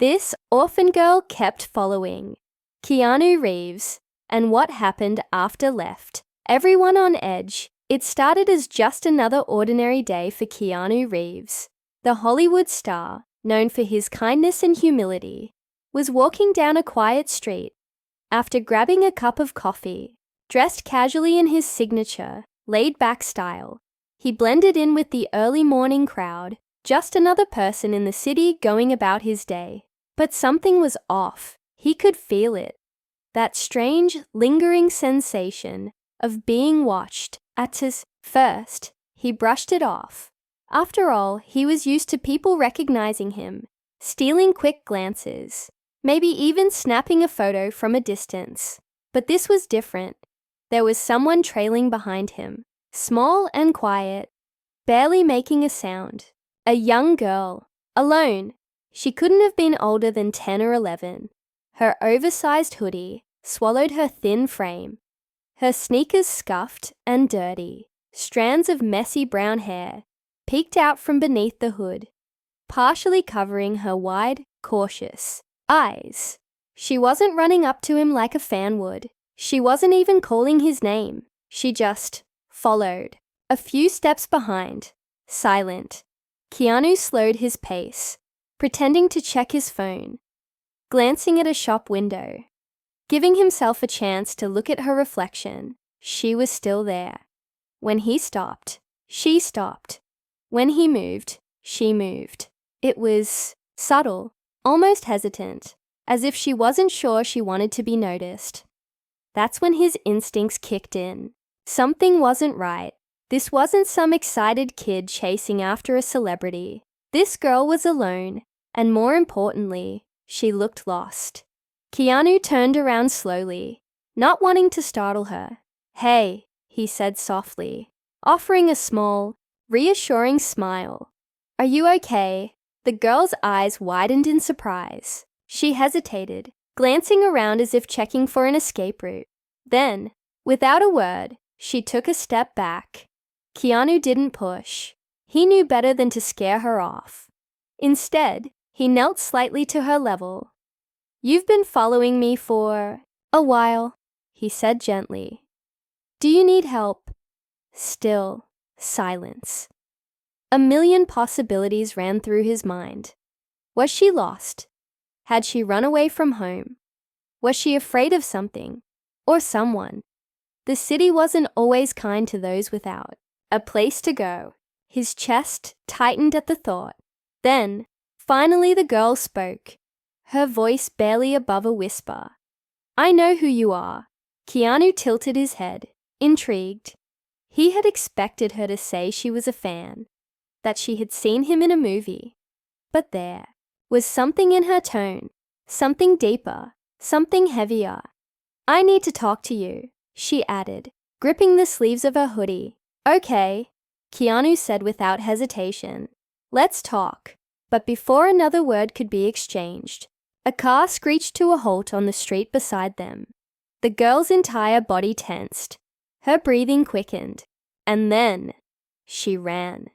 This orphan girl kept following Keanu Reeves, and what happened after left everyone on edge. It started as just another ordinary day for Keanu Reeves. The Hollywood star, known for his kindness and humility, was walking down a quiet street. After grabbing a cup of coffee, dressed casually in his signature, laid-back style, he blended in with the early morning crowd, just another person in the city going about his day. But something was off. He could feel it. That strange, lingering sensation of being watched. First, he brushed it off. After all, he was used to people recognizing him, stealing quick glances, maybe even snapping a photo from a distance. But this was different. There was someone trailing behind him, small and quiet, barely making a sound. A young girl, alone. She couldn't have been older than 10 or 11. Her oversized hoodie swallowed her thin frame. Her sneakers scuffed and dirty. Strands of messy brown hair peeked out from beneath the hood, partially covering her wide, cautious eyes. She wasn't running up to him like a fan would. She wasn't even calling his name. She just followed. A few steps behind, silent. Keanu slowed his pace, pretending to check his phone, glancing at a shop window, giving himself a chance to look at her reflection. She was still there. When he stopped, she stopped. When he moved, she moved. It was subtle, almost hesitant, as if she wasn't sure she wanted to be noticed. That's when his instincts kicked in. Something wasn't right. This wasn't some excited kid chasing after a celebrity. This girl was alone, and more importantly, she looked lost. Keanu turned around slowly, not wanting to startle her. "Hey," he said softly, offering a small, reassuring smile. "Are you okay?" The girl's eyes widened in surprise. She hesitated, glancing around as if checking for an escape route. Then, without a word, she took a step back. Keanu didn't push. He knew better than to scare her off. Instead, he knelt slightly to her level. "You've been following me for a while," he said gently. "Do you need help?" Still silence. A million possibilities ran through his mind. Was she lost? Had she run away from home? Was she afraid of something or someone? The city wasn't always kind to those without a place to go. His chest tightened at the thought. Then, finally the girl spoke, her voice barely above a whisper. "I know who you are." Keanu tilted his head, intrigued. He had expected her to say she was a fan, that she had seen him in a movie. But there was something in her tone, something deeper, something heavier. "I need to talk to you," she added, gripping the sleeves of her hoodie. "Okay," Keanu said without hesitation. "Let's talk." But before another word could be exchanged, a car screeched to a halt on the street beside them. The girl's entire body tensed. Her breathing quickened. And then, she ran.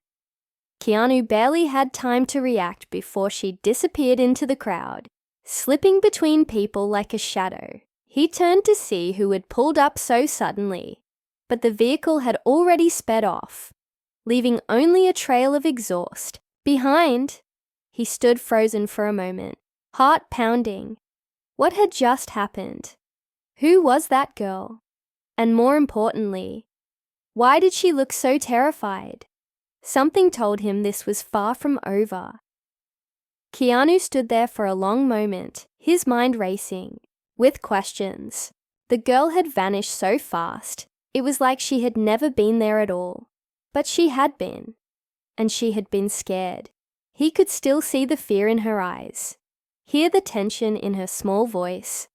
Keanu barely had time to react before she disappeared into the crowd, slipping between people like a shadow. He turned to see who had pulled up so suddenly, but the vehicle had already sped off, leaving only a trail of exhaust behind. He stood frozen for a moment, heart pounding. What had just happened? Who was that girl? And more importantly, why did she look so terrified? Something told him this was far from over. Keanu stood there for a long moment, his mind racing, with questions. The girl had vanished so fast, it was like she had never been there at all. But she had been, and she had been scared. He could still see the fear in her eyes, hear the tension in her small voice.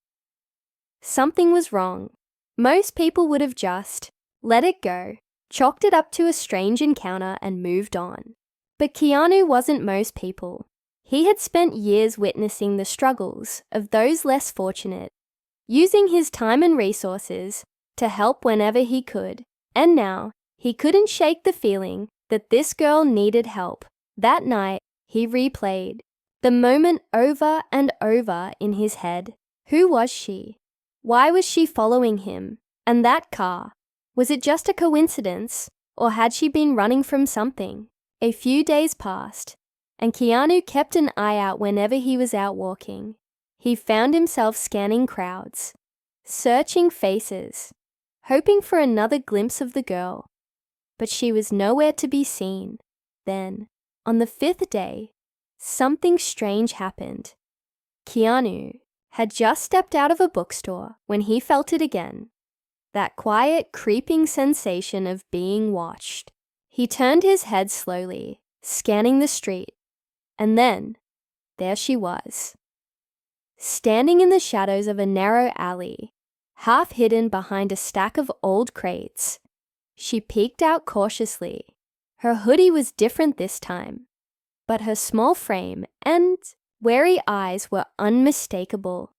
Something was wrong. Most people would have just let it go, chalked it up to a strange encounter and moved on. But Keanu wasn't most people. He had spent years witnessing the struggles of those less fortunate, using his time and resources to help whenever he could. And now, he couldn't shake the feeling that this girl needed help. That night, he replayed The moment over and over in his head. Who was she? Why was she following him? And that car? Was it just a coincidence, or had she been running from something? A few days passed, and Keanu kept an eye out whenever he was out walking. He found himself scanning crowds, searching faces, hoping for another glimpse of the girl. But she was nowhere to be seen. Then, on the 5th day, something strange happened. Keanu had just stepped out of a bookstore when he felt it again. That quiet, creeping sensation of being watched. He turned his head slowly, scanning the street, and then, there she was. Standing in the shadows of a narrow alley, half hidden behind a stack of old crates. She peeked out cautiously. Her hoodie was different this time, but her small frame and wary eyes were unmistakable.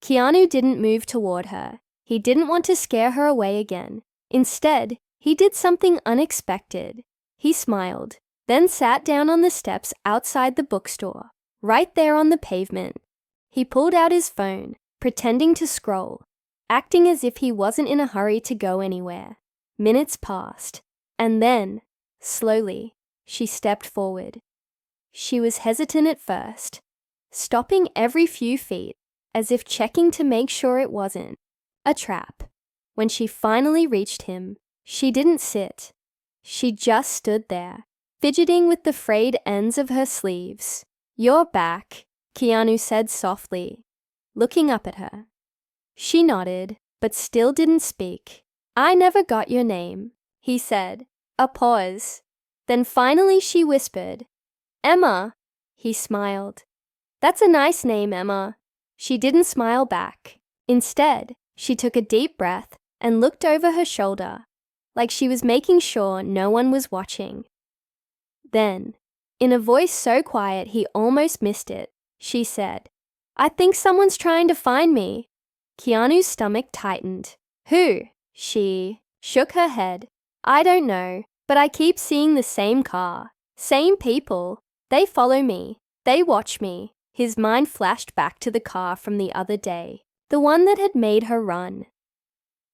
Keanu didn't move toward her. He didn't want to scare her away again. Instead, he did something unexpected. He smiled, then sat down on the steps outside the bookstore, right there on the pavement. He pulled out his phone, pretending to scroll, acting as if he wasn't in a hurry to go anywhere. Minutes passed, and then, slowly, she stepped forward. She was hesitant at first, stopping every few feet, as if checking to make sure it wasn't a trap. When she finally reached him, she didn't sit. She just stood there, fidgeting with the frayed ends of her sleeves. "You're back," Keanu said softly, looking up at her. She nodded, but still didn't speak. "I never got your name," he said. A pause. Then finally she whispered, "Emma." He smiled. "That's a nice name, Emma." She didn't smile back. Instead, she took a deep breath and looked over her shoulder, like she was making sure no one was watching. Then, in a voice so quiet he almost missed it, she said, "I think someone's trying to find me." Keanu's stomach tightened. "Who?" She shook her head. "I don't know, but I keep seeing the same car, same people. They follow me. They watch me." His mind flashed back to the car from the other day, the one that had made her run.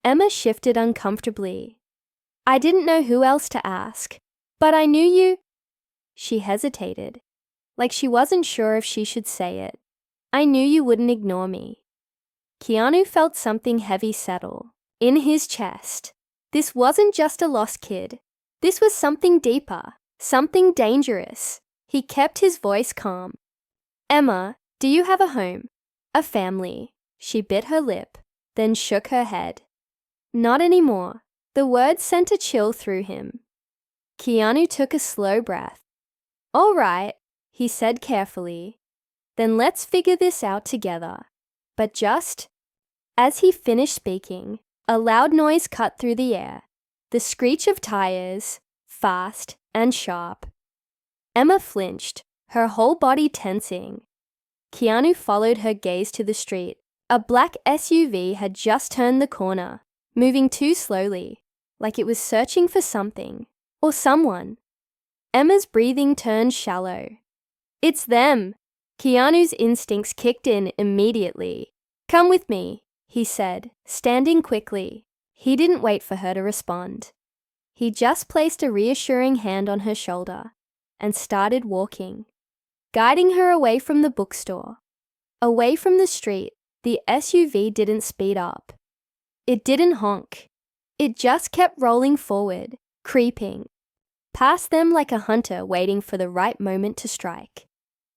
Emma shifted uncomfortably. "I didn't know who else to ask, but I knew you." She hesitated, like she wasn't sure if she should say it. "I knew you wouldn't ignore me." Keanu felt something heavy settle in his chest. This wasn't just a lost kid. This was something deeper, something dangerous. He kept his voice calm. "Emma, do you have a home? A family?" She bit her lip, then shook her head. "Not anymore." The words sent a chill through him. Keanu took a slow breath. "All right," he said carefully. "Then let's figure this out together." But just as he finished speaking, a loud noise cut through the air. The screech of tires, fast and sharp. Emma flinched, her whole body tensing. Keanu followed her gaze to the street. A black SUV had just turned the corner, moving too slowly, like it was searching for something or someone. Emma's breathing turned shallow. "It's them!" Keanu's instincts kicked in immediately. "Come with me," he said, standing quickly. He didn't wait for her to respond. He just placed a reassuring hand on her shoulder and started walking, guiding her away from the bookstore. Away from the street, the SUV didn't speed up. It didn't honk. It just kept rolling forward, creeping, past them like a hunter waiting for the right moment to strike.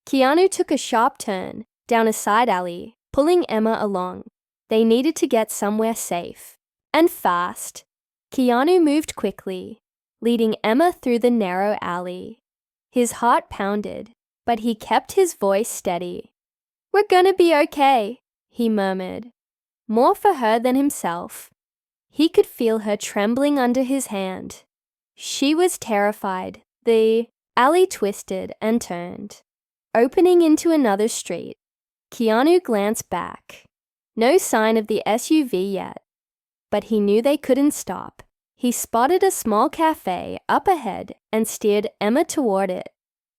Keanu took a sharp turn down a side alley, pulling Emma along. They needed to get somewhere safe. And fast. Keanu moved quickly, leading Emma through the narrow alley. His heart pounded, but he kept his voice steady. "We're gonna be okay," he murmured, more for her than himself. He could feel her trembling under his hand. She was terrified. The alley twisted and turned, opening into another street. Keanu glanced back. No sign of the SUV yet, but he knew they couldn't stop. He spotted a small cafe up ahead and steered Emma toward it.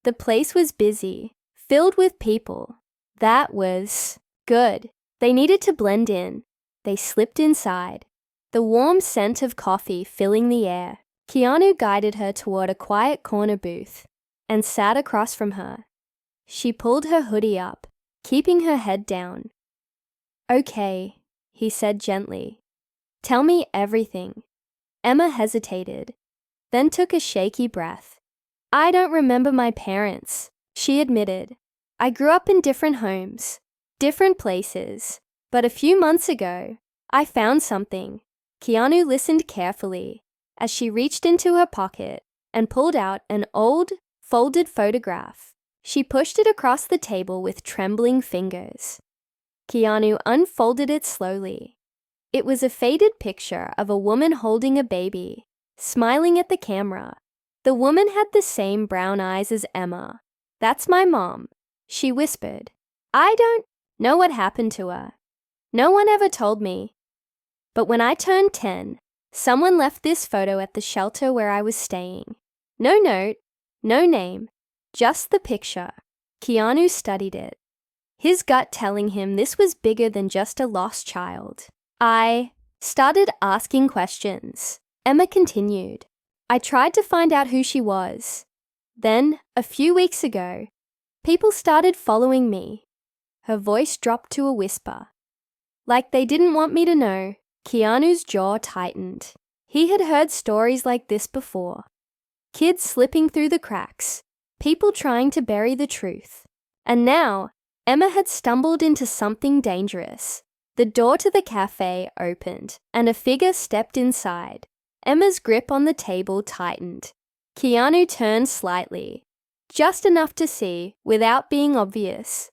The place was busy, filled with people. That was good. They needed to blend in. They slipped inside, the warm scent of coffee filling the air. Keanu guided her toward a quiet corner booth and sat across from her. She pulled her hoodie up, keeping her head down. "Okay," he said gently. "Tell me everything." Emma hesitated, then took a shaky breath. "I don't remember my parents," she admitted. "I grew up in different homes, different places, but a few months ago, I found something." Keanu listened carefully as she reached into her pocket and pulled out an old, folded photograph. She pushed it across the table with trembling fingers. Keanu unfolded it slowly. It was a faded picture of a woman holding a baby, smiling at the camera. The woman had the same brown eyes as Emma. "That's my mom," she whispered. "I don't know what happened to her. No one ever told me. But when I turned 10, someone left this photo at the shelter where I was staying. No note, no name, just the picture." Keanu studied it, his gut telling him this was bigger than just a lost child. "I started asking questions," Emma continued. "I tried to find out who she was. Then, a few weeks ago, people started following me." Her voice dropped to a whisper. "Like they didn't want me to know." Keanu's jaw tightened. He had heard stories like this before. Kids slipping through the cracks, people trying to bury the truth. And now, Emma had stumbled into something dangerous. The door to the cafe opened, and a figure stepped inside. Emma's grip on the table tightened. Keanu turned slightly, just enough to see without being obvious.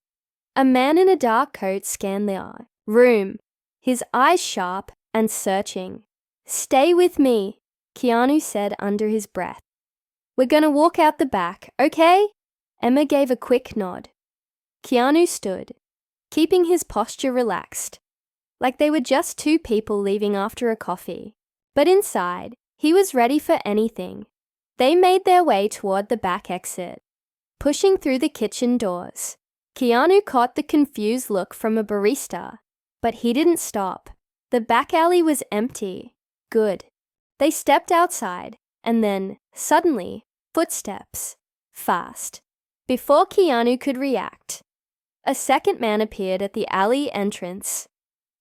A man in a dark coat scanned the room, his eyes sharp and searching. "Stay with me," Keanu said under his breath. "We're gonna walk out the back, okay?" Emma gave a quick nod. Keanu stood, keeping his posture relaxed, like they were just two people leaving after a coffee. But inside, he was ready for anything. They made their way toward the back exit, pushing through the kitchen doors. Keanu caught the confused look from a barista, but he didn't stop. The back alley was empty. Good. They stepped outside, and then, suddenly, footsteps. Fast. Before Keanu could react, a second man appeared at the alley entrance.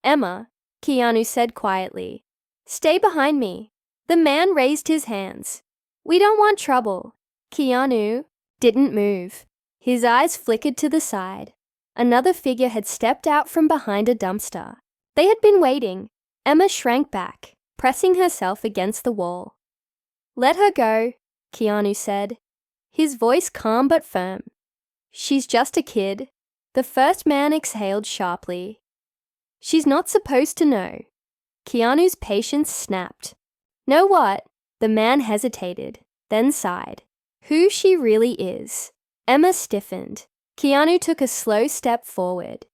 "Emma," Keanu said quietly, "stay behind me." The man raised his hands. "We don't want trouble." Keanu didn't move. His eyes flickered to the side. Another figure had stepped out from behind a dumpster. They had been waiting. Emma shrank back, pressing herself against the wall. "Let her go," Keanu said, his voice calm but firm. "She's just a kid." The first man exhaled sharply. "She's not supposed to know." Keanu's patience snapped. "Know what?" The man hesitated, then sighed. "Who she really is." Emma stiffened. Keanu took a slow step forward.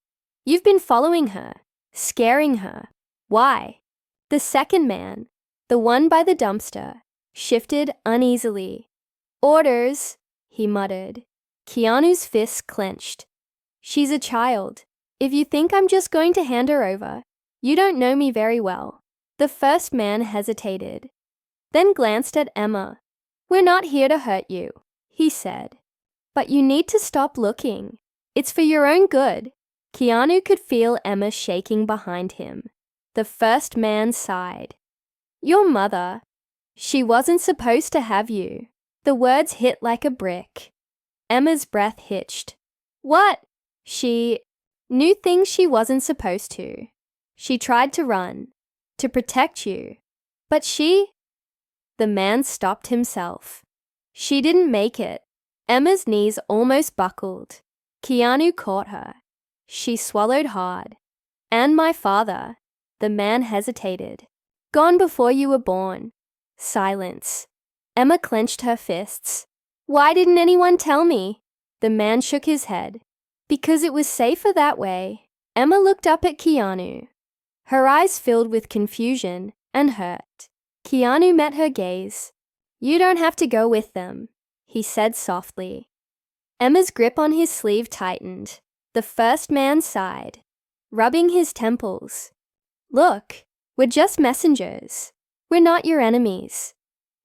"You've been following her, scaring her. Why?" The second man, the one by the dumpster, shifted uneasily. "Orders," he muttered. Keanu's fists clenched. "She's a child. If you think I'm just going to hand her over, you don't know me very well." The first man hesitated, then glanced at Emma. "We're not here to hurt you," he said. "But you need to stop looking. It's for your own good." Keanu could feel Emma shaking behind him. The first man sighed. "Your mother. She wasn't supposed to have you." The words hit like a brick. Emma's breath hitched. "What?" She knew things she wasn't supposed to. She tried to run, to protect you. But she... The man stopped himself. "She didn't make it." Emma's knees almost buckled. Keanu caught her. She swallowed hard. "And my father." The man hesitated. "Gone before you were born." Silence. Emma clenched her fists. "Why didn't anyone tell me?" The man shook his head. "Because it was safer that way." Emma looked up at Keanu, her eyes filled with confusion and hurt. Keanu met her gaze. "You don't have to go with them," he said softly. Emma's grip on his sleeve tightened. The first man sighed, rubbing his temples. Look, we're just messengers. We're not your enemies.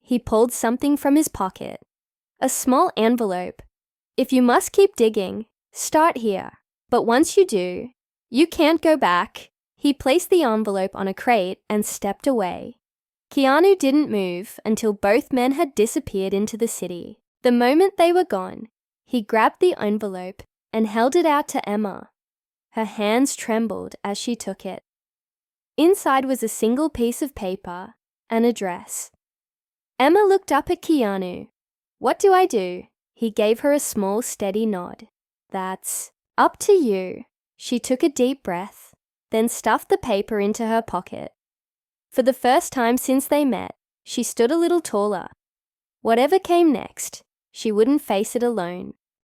He pulled something from his pocket. A small envelope. If you must keep digging, start here. But once you do, you can't go back. He placed the envelope on a crate and stepped away. Keanu didn't move until both men had disappeared into the city. The moment they were gone, he grabbed the envelope and held it out to Emma. Her hands trembled as she took it. Inside was a single piece of paper, an address. Emma looked up at Keanu. What do I do? He gave her a small, steady nod. That's up to you. She took a deep breath, then stuffed the paper into her pocket. For the first time since they met, she stood a little taller. Whatever came next, she wouldn't face it alone.